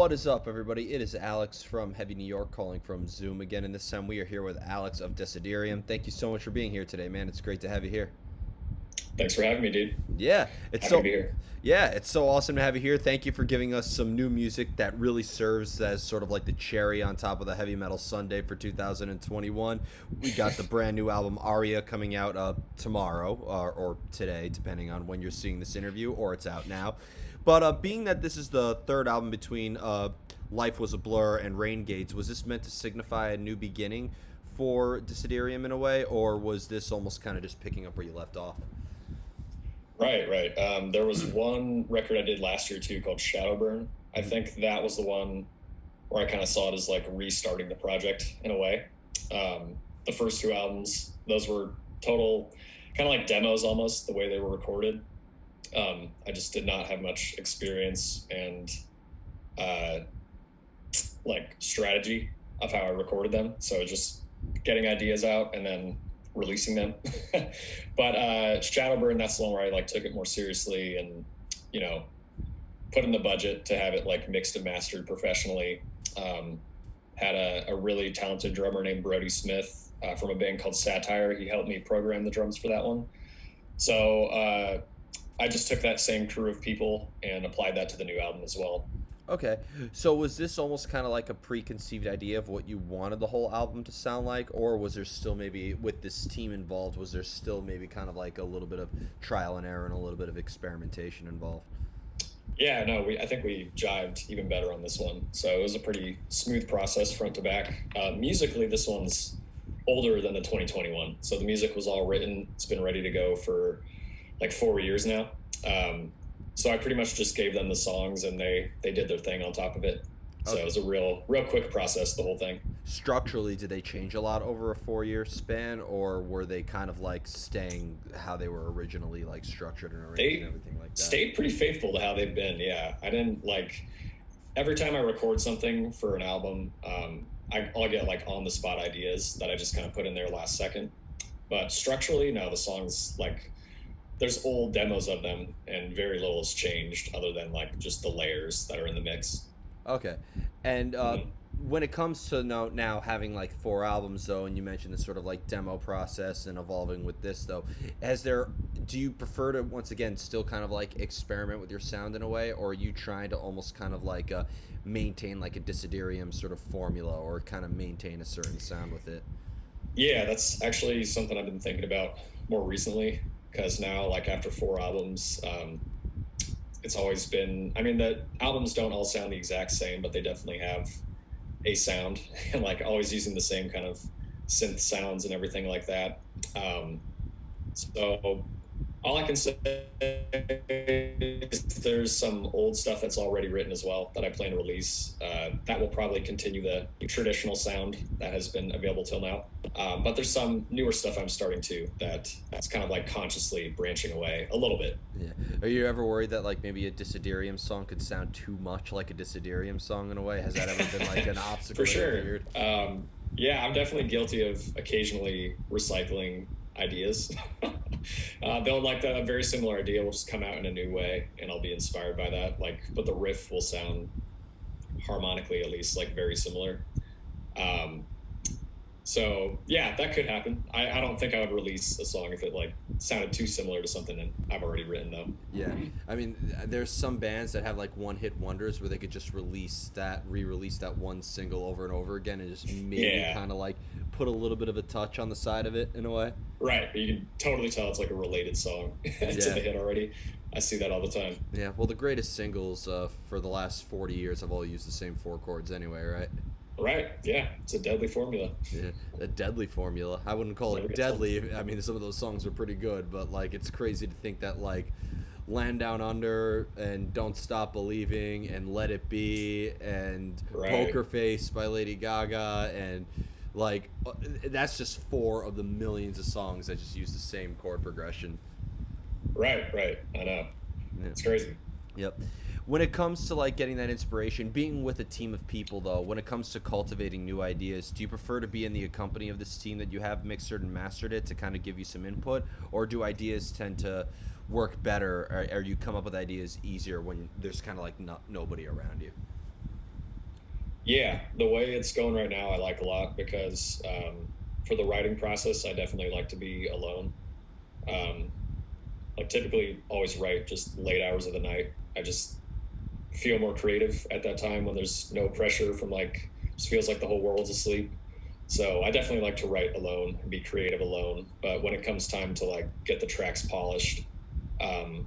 What is up, everybody? It is Alex from Heavy New York calling from Zoom again, and this time we are here with Alex of Dessiderium. Thank you so much for being here today, man. It's great to have you here. Thanks for having me, dude. Yeah, it's Happy to so be here. yeah, it's so awesome to have you here. Thank you for giving us some new music that really serves as sort of like the cherry on top of the heavy metal Sunday for 2021. We got the brand new album Aria coming out tomorrow or today, depending on when you're seeing this interview, or it's out now. But being that this is the third album between Life Was a Blur and Rain Gates, was this meant to signify a new beginning for Dessiderium in a way, or was this almost kind of just picking up where you left off? Right, right. There was one record I did last year too called Shadowburn. I think that was the one where I kind of saw it as like restarting the project in a way. The first two albums, those were total kind of like demos almost, the way they were recorded. I just did not have much experience and uh, like strategy of how I recorded them. So just getting ideas out and then releasing them. But Shadowburn, that's the one where I like took it more seriously and, you know, put in the budget to have it like mixed and mastered professionally. Had a really talented drummer named Brody Smith from a band called Satire. He helped me program the drums for that one. So I just took that same crew of people and applied that to the new album as well. Okay, so was this almost kind of like a preconceived idea of what you wanted the whole album to sound like, or was there still maybe, with this team involved, was there still maybe kind of like a little bit of trial and error and a little bit of experimentation involved? Yeah, no, I think we jived even better on this one. So it was a pretty smooth process front to back. Musically, this one's older than the 2021. So the music was all written. It's been ready to go for like 4 years now. So I pretty much just gave them the songs and they did their thing on top of it. So Okay. it was a real quick process, the whole thing. Structurally, did they change a lot over a 4 year span, or were they kind of like staying how they were originally like structured and arranged and They everything like that? stayed pretty faithful to how they've been. Yeah, I didn't like every time I record something for an album, I'll get like on the spot ideas that I just kind of put in there last second. But structurally, no, the songs like there's old demos of them and very little has changed other than like just the layers that are in the mix. Okay, and Mhm. when it comes to now having like four albums though, and you mentioned this sort of like demo process and evolving with this though, has there? Do you prefer to once again still kind of like experiment with your sound in a way, or are you trying to almost kind of like maintain like a Desiderium sort of formula, or kind of maintain a certain sound with it? Yeah, that's actually something I've been thinking about more recently because now, like after four albums, it's always been. I mean, the albums don't all sound the exact same, but they definitely have a sound, and like always using the same kind of synth sounds and everything like that. So all I can say is there's some old stuff that's already written as well that I plan to release. That will probably continue the traditional sound that has been available till now. But there's some newer stuff I'm starting to that's kind of like consciously branching away a little bit. Yeah. Are you ever worried that like maybe a Desiderium song could sound too much like a Desiderium song in a way? Has that ever been like an obstacle For that you've sure. feared? Yeah, I'm definitely guilty of occasionally recycling ideas. They'll like a very similar idea will just come out in a new way, and I'll be inspired by that. Like, but the riff will sound harmonically at least like very similar. Um, so yeah, that could happen. I don't think I would release a song if it like sounded too similar to something that I've already written though. Yeah, I mean, there's some bands that have like one-hit wonders where they could just re-release that one single over and over again, and just maybe Yeah, kind of like put a little bit of a touch on the side of it in a way. right. But you can totally tell it's like a related song to Yeah, the hit already. I see that all the time. yeah. Well, the greatest singles for the last 40 years have all used the same four chords anyway, right? Right. Yeah. It's a deadly formula. Yeah, a deadly formula. I wouldn't call Never it gets old. deadly. I mean, some of those songs are pretty good, but like it's crazy to think that like Land Down Under and Don't Stop Believing and Let It Be and Right. Poker Face by Lady Gaga and like that's just four of the millions of songs that just use the same chord progression. Right. Right. I know. Yeah. It's crazy. Yep. When it comes to like getting that inspiration, being with a team of people though, when it comes to cultivating new ideas, do you prefer to be in the company of this team that you have mixed and mastered it to kind of give you some input, or do ideas tend to work better, or you come up with ideas easier when there's kind of like nobody around you? Yeah, the way it's going right now, I like a lot because for the writing process, I definitely like to be alone. Um, like typically always write just late hours of the night. I just feel more creative at that time when there's no pressure from like, just feels like the whole world's asleep. So I definitely like to write alone and be creative alone. But when it comes time to like get the tracks polished, um,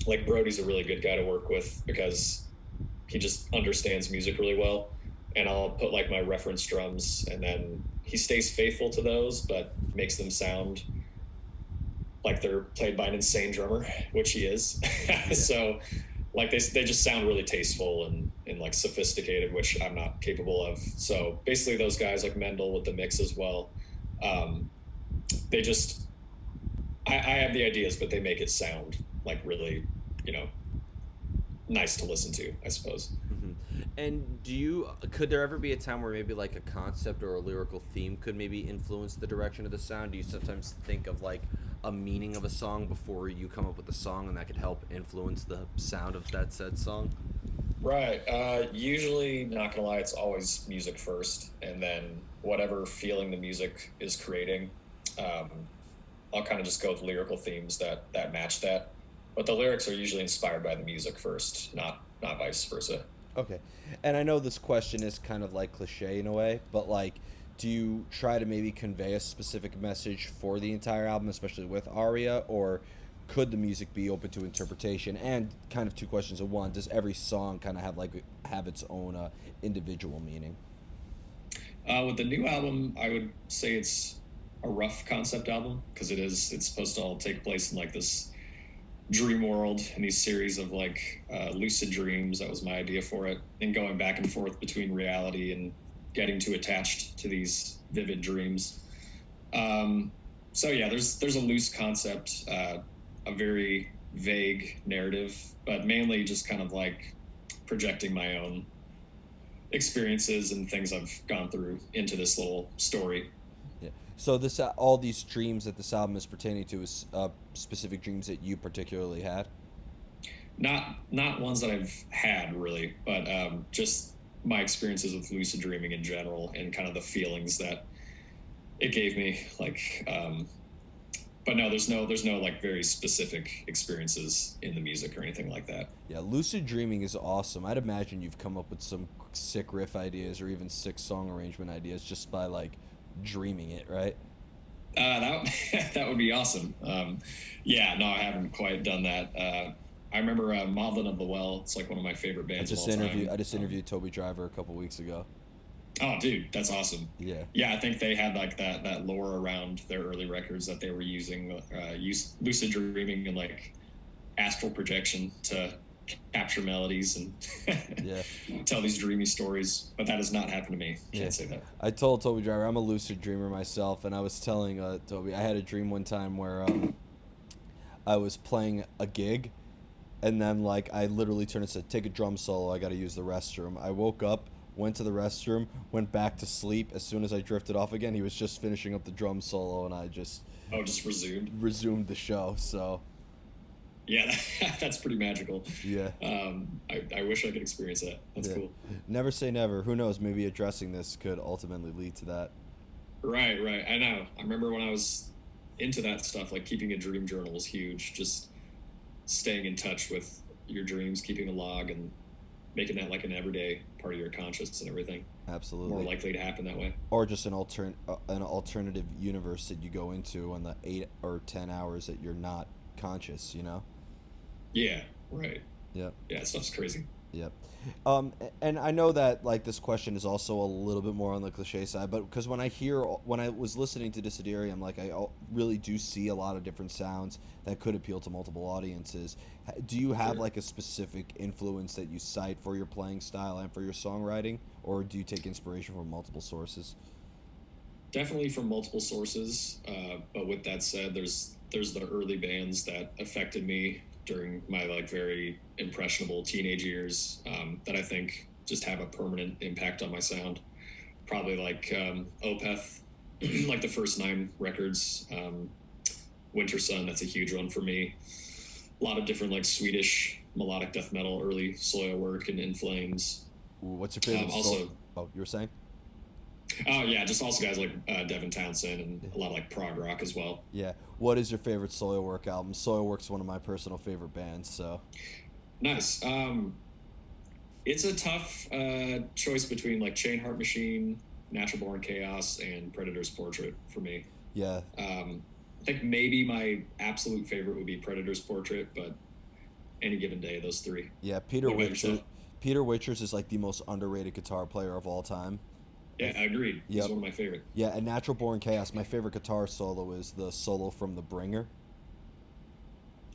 like Brody's a really good guy to work with because he just understands music really well. And I'll put like my reference drums, and then he stays faithful to those, but makes them sound like they're played by an insane drummer, which he is. Yeah. So like they just sound really tasteful and like sophisticated, which I'm not capable of. So basically those guys like Mendel with the mix as well. Um, they just, I have the ideas, but they make it sound like really, you know, nice to listen to, I suppose. Hmm. And could there ever be a time where maybe like a concept or a lyrical theme could maybe influence the direction of the sound? Do you sometimes think of like a meaning of a song before you come up with a song, and that could help influence the sound of that said song? Right. Usually, not gonna lie, it's always music first, and then whatever feeling the music is creating, um, I'll kind of just go with lyrical themes that match that. But the lyrics are usually inspired by the music first, not vice versa. Okay. And I know this question is kind of like cliche in a way, but like, do you try to maybe convey a specific message for the entire album, especially with Aria, or could the music be open to interpretation? And kind of two questions in one: does every song kind of have its own individual meaning? With the new album, I would say it's a rough concept album because it's supposed to all take place in like this dream world and these series of like lucid dreams. That was my idea for it, and going back and forth between reality and getting too attached to these vivid dreams. Um, so yeah, there's a loose concept, a very vague narrative, but mainly just kind of like projecting my own experiences and things I've gone through into this little story. Yeah. So this all these dreams that this album is pertaining to is specific dreams that you particularly had. Not ones that I've had really, but just my experiences with lucid dreaming in general and kind of the feelings that it gave me. Like, but no, there's no like very specific experiences in the music or anything like that. Yeah, lucid dreaming is awesome. I'd imagine you've come up with some sick riff ideas or even sick song arrangement ideas just by like dreaming it, right? That that would be awesome. Yeah, no, I haven't quite done that. I remember Modeling of the Well. It's like one of my favorite bands of all time. I just interviewed Toby Driver a couple weeks ago. Oh, dude, that's awesome. Yeah. Yeah, I think they had like that lore around their early records that they were using, use lucid dreaming and like astral projection to capture melodies and Yeah. tell these dreamy stories. But that has not happened to me. Yeah. Can't say that. I told Toby Driver I'm a lucid dreamer myself, and I was telling Toby I had a dream one time where I was playing a gig, and then like I literally turned and said, "Take a drum solo. I got to use the restroom." I woke up, went to the restroom, went back to sleep. As soon as I drifted off again, he was just finishing up the drum solo, and I just Oh, just resumed. resumed the show. So Yeah, that's pretty magical. yeah, I wish I could experience that. That's yeah. cool. Never say never. Who knows? Maybe addressing this could ultimately lead to that. Right, right. I know. I remember when I was into that stuff, like keeping a dream journal was huge. Just staying in touch with your dreams, keeping a log, and making that like an everyday part of your conscious and everything. Absolutely. More likely to happen that way. Or just an alternative universe that you go into on the 8 or 10 hours that you're not conscious. You know. Yeah, right. Yep. Yeah, that stuff's crazy. Yep. And I know that like this question is also a little bit more on the cliche side, but because when I was listening to Dessiderium, like really do see a lot of different sounds that could appeal to multiple audiences. Do you have Sure. like a specific influence that you cite for your playing style and for your songwriting, or do you take inspiration from multiple sources? Definitely from multiple sources. But with that said, there's the early bands that affected me during my like very impressionable teenage years, that I think just have a permanent impact on my sound. Probably like Opeth, like the first 9 records. Winter Sun, that's a huge one for me. A lot of different like Swedish melodic death metal, early Soil work and In Flames. Ooh, what's your favorite? Also, Oh, you were saying? Oh yeah, just also guys like Devin Townsend and a lot of like prog rock as well. Yeah. What is your favorite Soilwork album? Soilwork's one of my personal favorite bands, so. Nice. It's a tough choice between like Chain Heart Machine, Natural Born Chaos, and Predator's Portrait for me. Yeah. I think maybe my absolute favorite would be Predator's Portrait, but any given day, those three. Yeah, What about yourself? Peter Witchers is like the most underrated guitar player of all time. Yeah, I agreed. He's Yep. one of my favorite. Yeah, and Natural Born Chaos, my favorite guitar solo is the solo from The Bringer.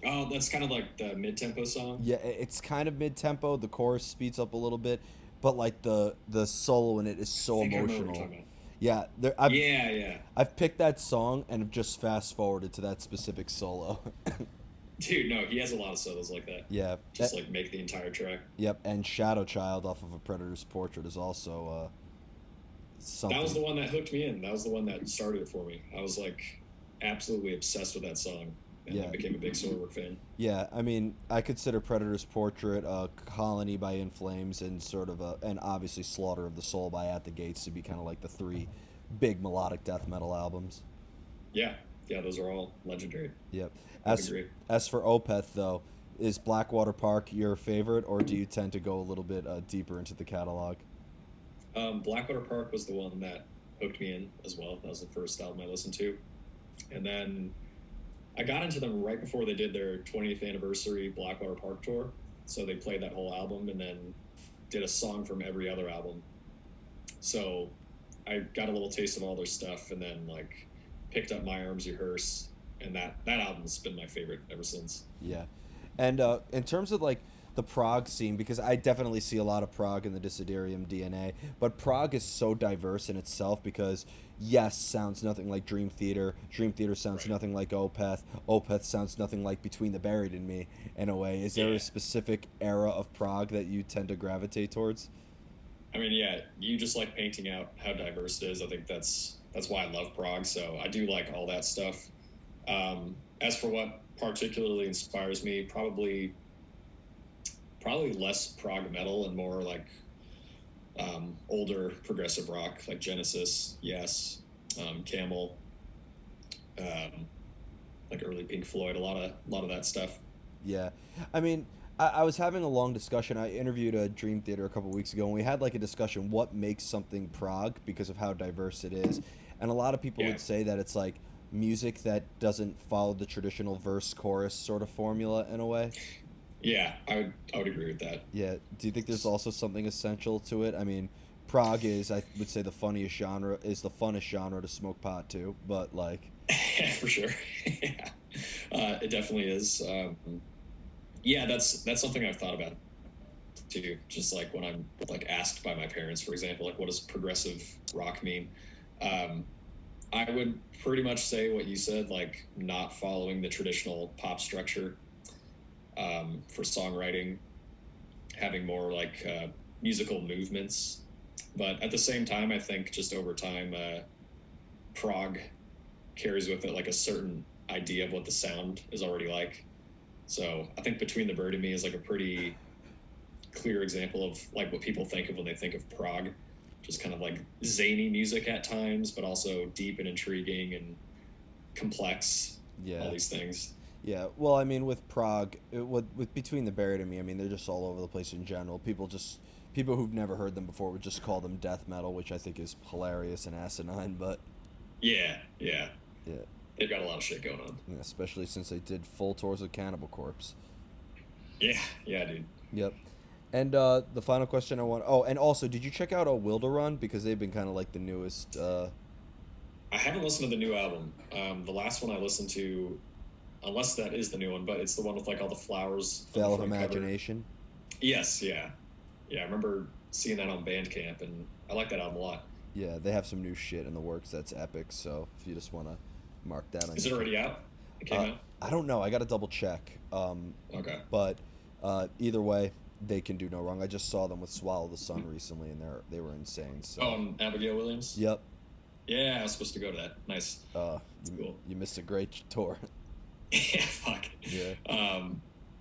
Oh, that's kind of like the mid-tempo song. Yeah, it's kind of mid-tempo. The chorus speeds up a little bit, but like the solo in it is I so think I remember what you're emotional. talking about. Yeah, Yeah. I've picked that song and have just fast forwarded to that specific solo. Dude, no, he has a lot of solos like that. Yeah. Just like make the entire track. Yep, and Shadow Child off of A Predator's Portrait is also something. That was the one that hooked me in. That was the one that started it for me. I was like absolutely obsessed with that song, and Yeah. I became a big Soilwork fan. Yeah, I mean, I consider Predator's Portrait, Colony by In Flames, and and obviously Slaughter of the Soul by At the Gates to be kind of like the three big melodic death metal albums. Yeah, those are all legendary. Yep. I agree. As for Opeth though, is Blackwater Park your favorite, or do you tend to go a little bit deeper into the catalog? Blackwater Park was the one that hooked me in as well. That was the first album I listened to, and then I got into them right before they did their 20th anniversary Blackwater Park tour. So they played that whole album and then did a song from every other album. So I got a little taste of all their stuff, and then like picked up My Arms Rehearse, and that album's been my favorite ever since. Yeah, and in terms of like the prog scene, because I definitely see a lot of prog in the Dessiderium DNA, but prog is so diverse in itself because yes, sounds nothing like Dream Theater. Dream Theater sounds Right. nothing like Opeth. Opeth sounds nothing like Between the Buried and Me. In a way, is there Yeah. a specific era of prog that you tend to gravitate towards? I mean, yeah, you just like painting out how diverse it is. I think that's why I love prog. So I do like all that stuff. As for what particularly inspires me, probably less prog metal and more like older progressive rock, like Genesis, Yes, Camel, like early Pink Floyd, a lot of that stuff. Yeah, I mean, I was having a long discussion. I interviewed a Dream Theater a couple weeks ago, and we had like a discussion what makes something prog because of how diverse it is, and a lot of people Yeah. would say that it's like music that doesn't follow the traditional verse chorus sort of formula in a way. Yeah, I would agree with that. Yeah. Do you think there's also something essential to it? I mean, prog is, I would say, the funnest genre to smoke pot to, but like, For sure. Yeah. It definitely is. Yeah, that's something I've thought about too. Just like when I'm like asked by my parents, for example, like what does progressive rock mean? I would pretty much say what you said, like not following the traditional pop structure for songwriting, having more like musical movements. But at the same time, I think just over time, prog carries with it like a certain idea of what the sound is already like. So I think Between the Bird and Me is like a pretty clear example of like what people think of when they think of prog. Just kind of like zany music at times, but also deep and intriguing and complex. yeah. All these things. Yeah, well, I mean, with prog, with Between the Buried and Me, I mean, they're just all over the place in general. People who've never heard them before would just call them death metal, which I think is hilarious and asinine. But Yeah. yeah, They've got a lot of shit going on. yeah, especially since they did full tours of Cannibal Corpse. Yeah, dude. Yep. And the final question I want. Oh, and also, did you check out Wilderun because they've been kind of like the newest. I haven't listened to the new album. The last one I listened to, unless that is the new one, but it's the one with like all the flowers. on the Veil of front cover. Imagination. Yes, yeah. I remember seeing that on Bandcamp, and I like that album a lot. Yeah, they have some new shit in the works that's epic. So if you just want to mark that on. Is it your- already out? It came out? I don't know. I got to double check. Okay. But either way, they can do no wrong. I just saw them with Swallow the Sun recently, and they were insane. So. Oh, and Abigail Williams? Yep. Yeah, I was supposed to go to that. Nice. That's cool. You missed a great tour. Yeah, fuck. Yeah.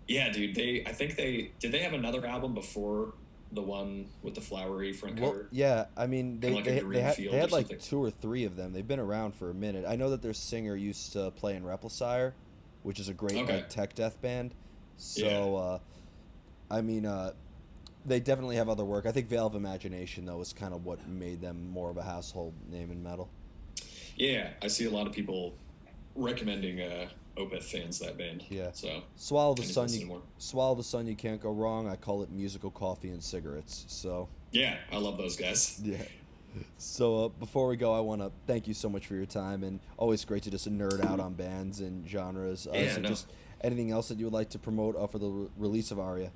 Yeah, dude. Did they have another album before the one with the flowery front Well, cover? yeah, I mean, Kind of like a green they field or had like something. 2 or 3 of them. They've been around for a minute. I know that their singer used to play in Replicsire, which is a great Okay. like tech death band. Yeah. So, I mean, they definitely have other work. I think Veil of Imagination though is kind of what made them more of a household name in metal. Yeah. I see a lot of people recommending Opeth fans that band. Yeah. So Swallow the I need to Sun, listen you to more. Swallow the Sun, you can't go wrong. I call it musical coffee and cigarettes. So, Yeah, I love those guys. yeah. So before we go, I want to thank you so much for your time, and always great to just nerd out on bands and genres. Yeah, So no. just anything else that you would like to promote for the release of Aria?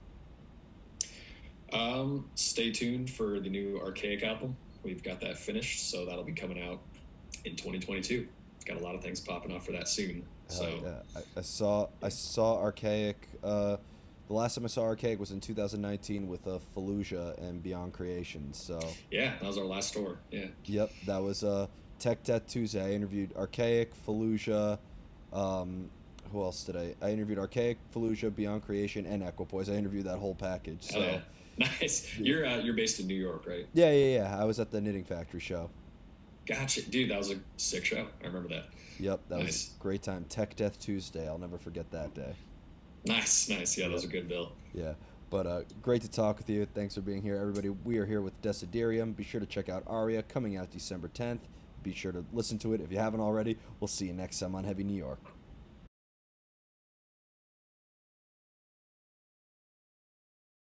Stay tuned for the new Archaic album. We've got that finished, so that'll be coming out in 2022. Got a lot of things popping up for that soon. Hell So yeah, I saw Archaic. The last time I saw Archaic was in 2019 with Fallujah and Beyond Creation. So yeah, that was our last tour. Yeah. yep, that was Tech Death Tuesday. I interviewed Archaic, Fallujah. Who else did I? I interviewed Archaic, Fallujah, Beyond Creation, and Equipoise. I interviewed that whole package. So Oh yeah. Nice. You're based in New York, right? yeah. I was at the Knitting Factory show. Gotcha, dude. That was a sick show. I remember that. Yep, that was Nice. a great time. Tech Death Tuesday. I'll never forget that day. Nice. Yeah, that Yep. was a good bill. Yeah. But great to talk with you. Thanks for being here, everybody. We are here with Dessiderium. Be sure to check out Aria coming out December 10th. Be sure to listen to it if you haven't already. We'll see you next time on Heavy New York.